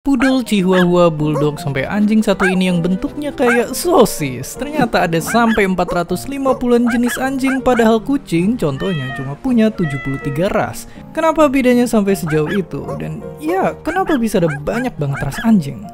Poodle, Chihuahua, Bulldog, sampai anjing satu ini yang bentuknya kayak sosis. Ternyata ada sampai 450-an jenis anjing, padahal kucing contohnya cuma punya 73 ras. Kenapa bedanya sampai sejauh itu? Dan ya, kenapa bisa ada banyak banget ras anjing?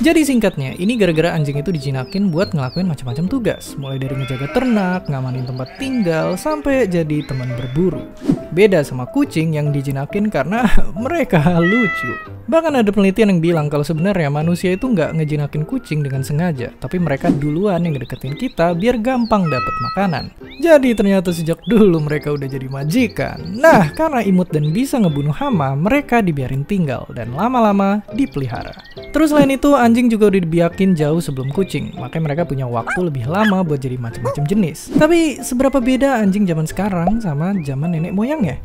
Jadi singkatnya, ini gara-gara anjing itu dijinakin buat ngelakuin macam-macam tugas. Mulai dari ngejaga ternak, ngamanin tempat tinggal, sampai jadi teman berburu. Beda sama kucing yang dijinakin karena mereka lucu. Bahkan ada penelitian yang bilang kalau sebenarnya manusia itu nggak ngejinakin kucing dengan sengaja, tapi mereka duluan yang ngedeketin kita biar gampang dapat makanan. Jadi ternyata sejak dulu mereka udah jadi majikan. Nah, karena imut dan bisa ngebunuh hama, mereka dibiarin tinggal dan lama-lama dipelihara. Terus selain itu, anjing juga udah dibiakin jauh sebelum kucing, makanya mereka punya waktu lebih lama buat jadi macam-macam jenis. Tapi seberapa beda anjing zaman sekarang sama zaman nenek moyangnya?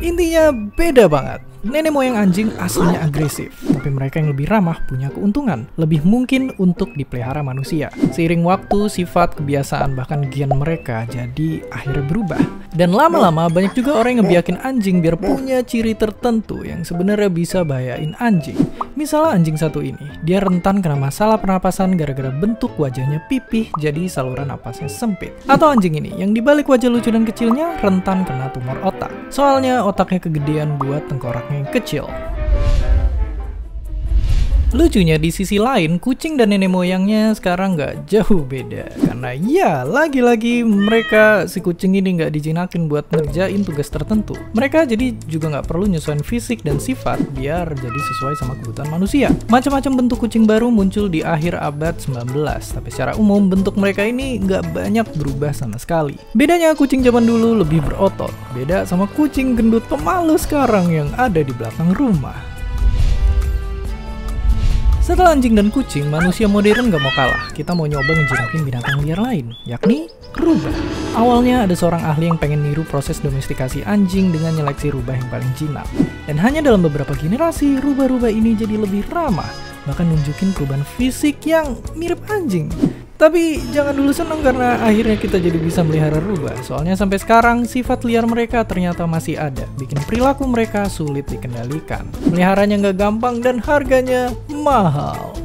Intinya beda banget. Nenek moyang anjing aslinya agresif, tapi mereka yang lebih ramah punya keuntungan, lebih mungkin untuk dipelihara manusia. Seiring waktu, sifat, kebiasaan, bahkan gen mereka jadi akhirnya berubah. Dan lama-lama banyak juga orang yang ngebiakin anjing biar punya ciri tertentu yang sebenarnya bisa bahayain anjing. Misalnya anjing satu ini, dia rentan kena masalah pernapasan gara-gara bentuk wajahnya pipih jadi saluran napasnya sempit. Atau anjing ini, yang dibalik wajah lucu dan kecilnya rentan kena tumor otak. Soalnya otaknya kegedean buat tengkoraknya yang kecil. Lucunya di sisi lain, kucing dan nenek moyangnya sekarang nggak jauh beda. Karena ya, lagi-lagi mereka, si kucing ini nggak dijinakin buat ngerjain tugas tertentu. Mereka jadi juga nggak perlu nyesuaiin fisik dan sifat biar jadi sesuai sama kebutuhan manusia. Macam-macam bentuk kucing baru muncul di akhir abad 19, tapi secara umum bentuk mereka ini nggak banyak berubah sama sekali. Bedanya kucing zaman dulu lebih berotot, beda sama kucing gendut pemalu sekarang yang ada di belakang rumah. Setelah anjing dan kucing, manusia modern gak mau kalah. Kita mau nyoba ngejinakin binatang liar lain, yakni rubah. Awalnya ada seorang ahli yang pengen niru proses domestikasi anjing dengan nyeleksi rubah yang paling jinak. Dan hanya dalam beberapa generasi, rubah-rubah ini jadi lebih ramah, bahkan nunjukin perubahan fisik yang mirip anjing. Tapi jangan dulu seneng karena akhirnya kita jadi bisa melihara rubah. Soalnya sampai sekarang sifat liar mereka ternyata masih ada, bikin perilaku mereka sulit dikendalikan. Meliharanya nggak gampang dan harganya mahal.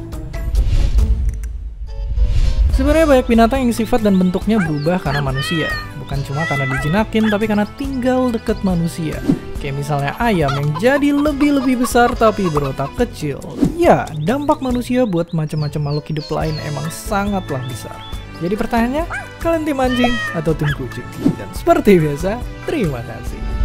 Sebenarnya banyak binatang yang sifat dan bentuknya berubah karena manusia. Bukan cuma karena dijinakin, tapi karena tinggal deket manusia. Kayak misalnya ayam yang jadi lebih besar tapi berotak kecil. Ya, dampak manusia buat macam-macam makhluk hidup lain emang sangatlah besar. Jadi pertanyaannya, kalian tim anjing atau tim kucing? Dan seperti biasa, terima kasih.